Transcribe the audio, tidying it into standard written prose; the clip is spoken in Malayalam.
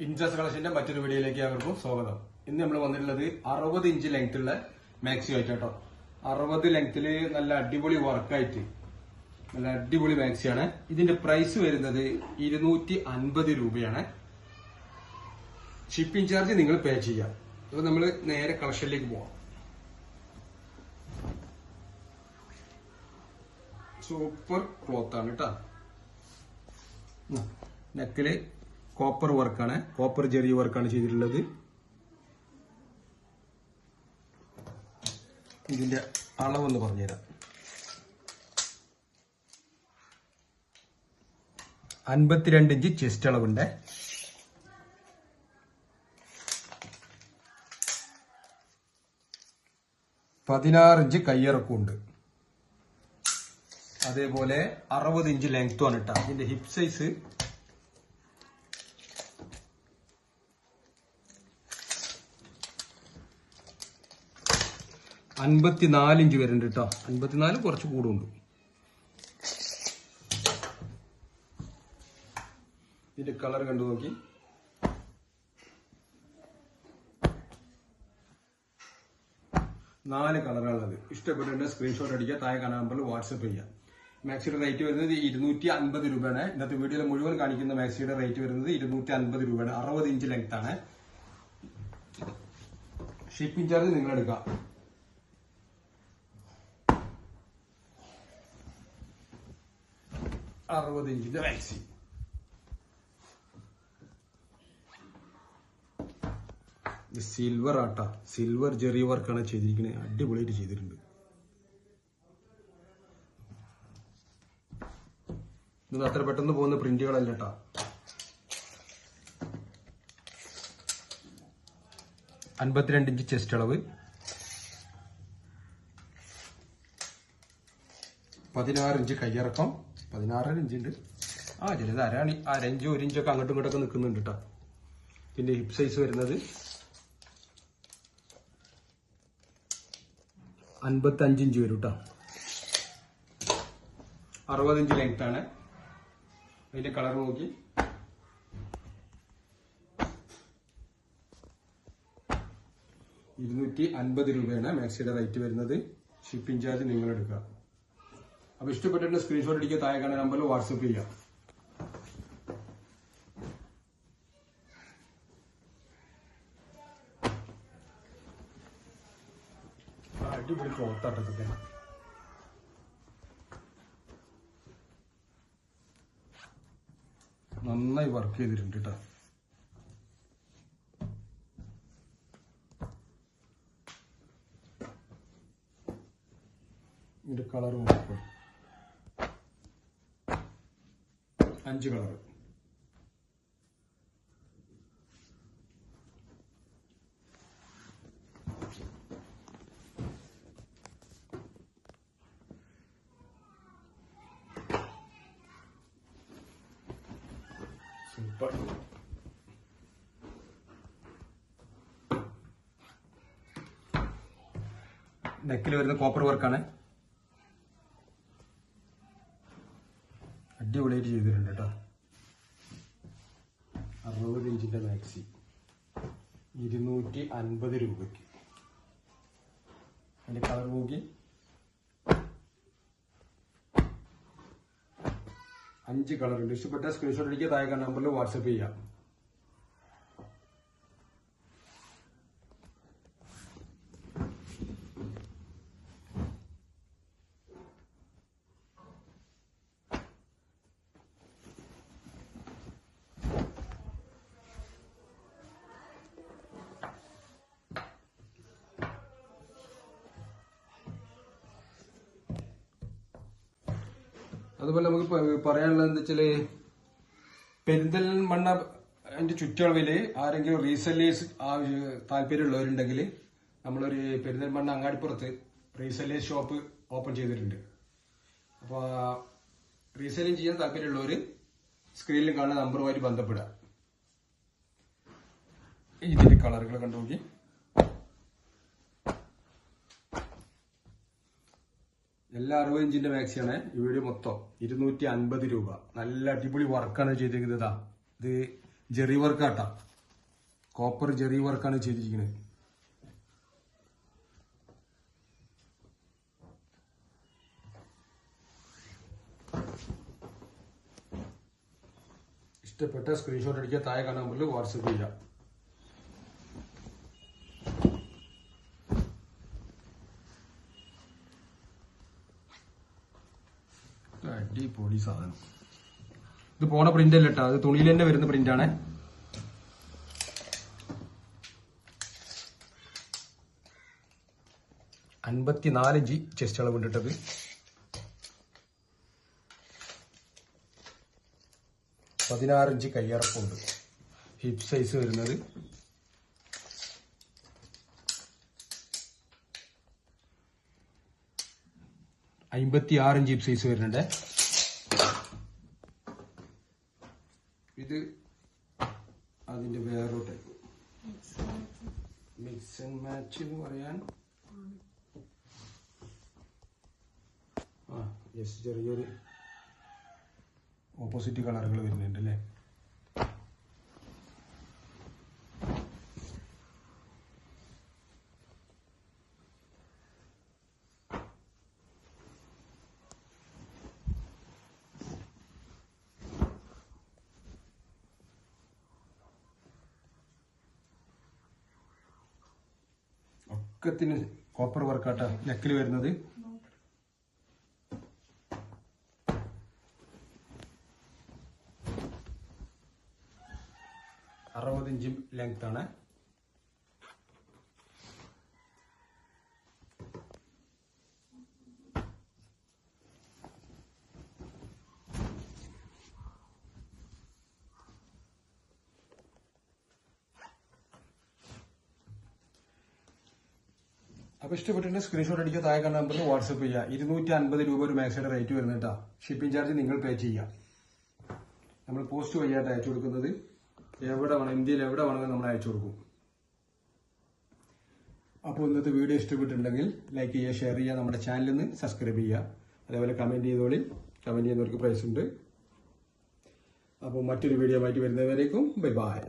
ഇൻട്രസ്റ്റ് കളക്ഷന്റെ മറ്റൊരു വീഡിയോയിലേക്ക് അവർക്കും സ്വാഗതം. ഇന്ന് നമ്മൾ വന്നിട്ടുള്ളത് 60 ഇഞ്ച് ലെങ്ത്തുള്ള മാക്സി ആയിട്ട് കേട്ടോ. 60 ലെങ്ത്തില് നല്ല അടിപൊളി വർക്കായിട്ട് നല്ല അടിപൊളി മാക്സിയാണ്. ഇതിന്റെ പ്രൈസ് വരുന്നത് 250 രൂപയാണ്. ഷിപ്പിംഗ് ചാർജ് നിങ്ങൾ പേ ചെയ്യാം. അപ്പൊ നമ്മൾ നേരെ കളക്ഷനിലേക്ക് പോവാം. സൂപ്പർ ക്ലോത്ത് ആണ് കേട്ടോ. നെക്കില് കോപ്പർ വർക്കാണ്, കോപ്പർ ജെറി വർക്കാണ് ചെയ്തിട്ടുള്ളത്. ഇതിന്റെ അളവെന്ന് പറഞ്ഞുതരാം. 52 ഇഞ്ച് ചെസ്റ്റ് അളവുണ്ട്. പതിനാറ് ഇഞ്ച് കയ്യിറക്കമുണ്ട്. അതേപോലെ 60 ഇഞ്ച് ലെങ്ത്തും ആണ് കേട്ടോ. ഇതിന്റെ ഹിപ്പ് സൈസ് 54 ഇഞ്ച് വരുന്നുണ്ട് കേട്ടോ. 54 കുറച്ച് കൂടുണ്ട്. ഇതിന്റെ കളർ കണ്ടു നോക്കി. നാല് കളറാണുള്ളത്. ഇഷ്ടപ്പെട്ടിട്ട് സ്ക്രീൻഷോട്ട് അടിക്കുക, താഴെ കാണാൻ നമ്പറിൽ വാട്സപ്പ് ചെയ്യാം. മാക്സിയുടെ റേറ്റ് വരുന്നത് 250 രൂപയാണ്. ഇന്നത്തെ വീഡിയോയിൽ മുഴുവൻ കാണിക്കുന്ന മാക്സിയുടെ റേറ്റ് വരുന്നത് 250 രൂപയാണ്. 60 ഇഞ്ച് ലെങ്ത് ആണ്. ഷിപ്പിംഗ് ചാർജ് നിങ്ങൾ എടുക്കാം. അറുപത് ഇഞ്ചിന്റെ മാക്സി. സിൽവർ ആട്ടാ, സിൽവർ ജെറി വർക്കാണ് ചെയ്തിരിക്കുന്നത്. അടിപൊളിയായിട്ട് ചെയ്തിട്ടുണ്ട്. ഇത് അത്ര പെട്ടെന്ന് പോകുന്ന പ്രിന്റുകളല്ല കേട്ടാ. അൻപത്തിരണ്ട് ഇഞ്ച് ചെസ്റ്റ് അളവ്, 16 ഇഞ്ച് കയ്യിറക്കം. 16 ഇഞ്ചുണ്ട്. ചിലത് അരഞ്ച് 1 ഇഞ്ചൊക്കെ അങ്ങോട്ടും ഇങ്ങോട്ടൊക്കെ നിൽക്കുന്നുണ്ട് കേട്ടോ. പിന്നെ ഹിപ്പ് സൈസ് വരുന്നത് 55 ഇഞ്ച് വരും കേട്ടോ. 60 ഇഞ്ച് ലെങ്ത് ആണ്. അതിന്റെ കളർ നോക്കി. രൂപയാണ് മാക്സിയുടെ റേറ്റ് വരുന്നത്. ഷിപ്പിംഗ് ചാർജ് നിങ്ങൾ എടുക്കുക. അപ്പൊ ഇഷ്ടപ്പെട്ടിട്ട് സ്ക്രീൻഷോട്ട് അടിക്കുക, താഴെ കാണുന്ന നമ്പറിൽ വാട്സപ്പ് ചെയ്യാം. അടിപൊളി ക്ലോത്താട്ടൊക്കെ നന്നായി വർക്ക് ചെയ്തിട്ടുണ്ട് കേട്ടോ. ഇതിന്റെ കളർ നോക്കും. 5 കളർ. സൂപ്പർ. നെക്കിൽ വരുന്ന കോപ്പർ വർക്കാണ്. അടിപൊളിയായിട്ട് ചെയ്തിട്ടുണ്ട് കേട്ടോ. 60 ഇഞ്ചിന്റെ മാക്സി 250 രൂപയ്ക്ക്. അതിന്റെ കളർ നോക്കി. 5 കളർ ഉണ്ട്. ഇഷ്ടപ്പെട്ട സ്ക്രീൻഷോട്ട് അടിക്കുക, താഴെ കാണുന്ന നമ്പറിൽ വാട്സപ്പ് ചെയ്യാം. അതുപോലെ നമുക്ക് പറയാനുള്ളത് എന്താ വെച്ചാല്, പെരിന്തൽമണ്ണ അതിന്റെ ചുറ്റളവില് ആരെങ്കിലും റീസെല്ലേഴ്സ് താല്പര്യമുള്ളവരുണ്ടെങ്കിൽ നമ്മളൊരു പെരിന്തൽമണ്ണ അങ്ങാടിപ്പുറത്ത് റീസെല്ലേഴ്സ് ഷോപ്പ് ഓപ്പൺ ചെയ്തിട്ടുണ്ട്. അപ്പോൾ റീസെല്ലിംഗ് ചെയ്യാൻ താല്പര്യമുള്ളവർ സ്ക്രീനിൽ കാണുന്ന നമ്പറുമായിട്ട് ബന്ധപ്പെടുക. ഇതിന്റെ കളറുകൾ കണ്ടു നോക്കി. എല്ലാ 60 ഇഞ്ചിന്റെ മാക്സിയാണ് ഈ വീഡിയോ മൊത്തം 250 രൂപ. നല്ല അടിപൊളി വർക്കാണ് ചെയ്തിരിക്കുന്നത്. ഇത് ജെറി വർക്കാട്ടാ, കോപ്പർ ജെറി വർക്കാണ് ചെയ്തിരിക്കുന്നത്. ഇഷ്ടപ്പെട്ട സ്ക്രീൻഷോട്ട് അടിക്കുക, താഴെ കാണുന്ന നമ്പറിൽ വാട്സപ്പ് ചെയ്യാം. അടിപൊളി സാധനം. ഇത് പോണ പ്രിന്റ് അല്ല കേട്ടോ, അത് തുണിയിൽ തന്നെ വരുന്ന പ്രിന്റ് ആണ്. $54 ചെസ്റ്റ് അളവ് ഇട്ടിട്ടത്. $16 കയ്യറപ്പുണ്ട്. ഹിപ്പ് സൈസ് വരുന്നത് 56 ഹിപ്പ് സൈസ് വരുന്നുണ്ട്. ഇത് അതിന്റെ വേറൊരു ടൈപ്പ് മിക്സ് ആൻഡ് മാച്ച് എന്ന് പറയാൻ. ചെറിയൊരു ഓപ്പോസിറ്റ് കളറുകൾ വരുന്നുണ്ട് അല്ലേ. ഒക്കത്തിന് കോപ്പർ വർക്കാട്ട നെക്കിൽ വരുന്നത്. $60 ലെങ്ത് ആണ്. അപ്പൊ ഇഷ്ടപ്പെട്ടിട്ട് സ്ക്രീൻഷോട്ട് അടിക്കുക, താഴെ കാണുന്ന നമ്പറിൽ വാട്സപ്പ് ചെയ്യുക. $250 ഒരു മാക്സിയുടെ റേറ്റ് വരുന്നുണ്ടാ. ഷിപ്പിംഗ് ചാർജ് നിങ്ങൾ പേ ചെയ്യാം. നമ്മൾ പോസ്റ്റ് വഴിയായിട്ട് അയച്ചു കൊടുക്കുന്നത്. എവിടെ വേണം, ഇന്ത്യയിൽ എവിടെ വേണമെങ്കിൽ നമ്മൾ അയച്ചു കൊടുക്കും. അപ്പോൾ ഇന്നത്തെ വീഡിയോ ഇഷ്ടപ്പെട്ടിട്ടുണ്ടെങ്കിൽ ലൈക്ക് ചെയ്യുക, ഷെയർ ചെയ്യുക, നമ്മുടെ ചാനലിൽ നിന്ന് സബ്സ്ക്രൈബ് ചെയ്യുക. അതേപോലെ കമന്റ് ചെയ്തോളി, കമന്റ് ചെയ്യുന്നവർക്ക് പ്രൈസ് ഉണ്ട്. അപ്പോൾ മറ്റൊരു വീഡിയോ ആയിട്ട് വരുന്നവരേക്കും ബൈ ബൈ.